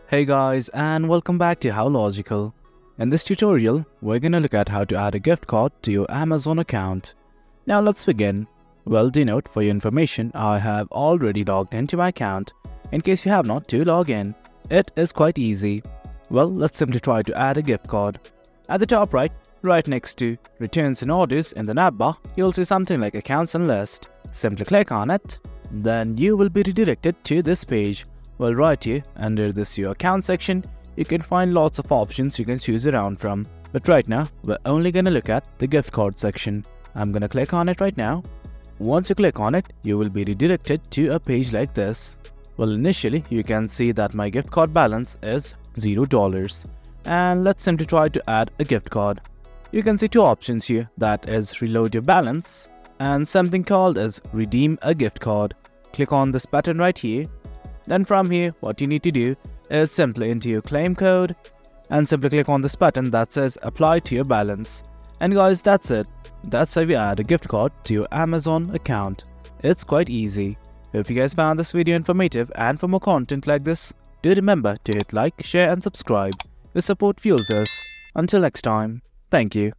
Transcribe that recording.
Hey guys, and welcome back to How Logical. In this tutorial, we're gonna look at how to add a gift card to your Amazon account. Now let's begin. Well, denote for your information, I have already logged into my account. In case you have not, to log in. It is quite easy. Well, let's simply try to add a gift card. At the top right next to Returns and Orders in the navbar, you'll see something like Accounts and List. Simply click on it. Then you will be redirected to this page. Well, right here, under this Your Account section, you can find lots of options you can choose around from. But right now, we're only gonna look at the gift card section. I'm gonna click on it right now. Once you click on it, you will be redirected to a page like this. Well, initially, you can see that my gift card balance is $0. And let's simply try to add a gift card. You can see two options here, that is Reload Your Balance and something called as Redeem a Gift Card. Click on this button right here. Then from here, what you need to do is simply enter your claim code and simply click on this button that says Apply to your balance. And guys, that's it. That's how you add a gift card to your Amazon account. It's quite easy. If you guys found this video informative and for more content like this, do remember to hit like, share and subscribe. Your support fuels us. Until next time, thank you.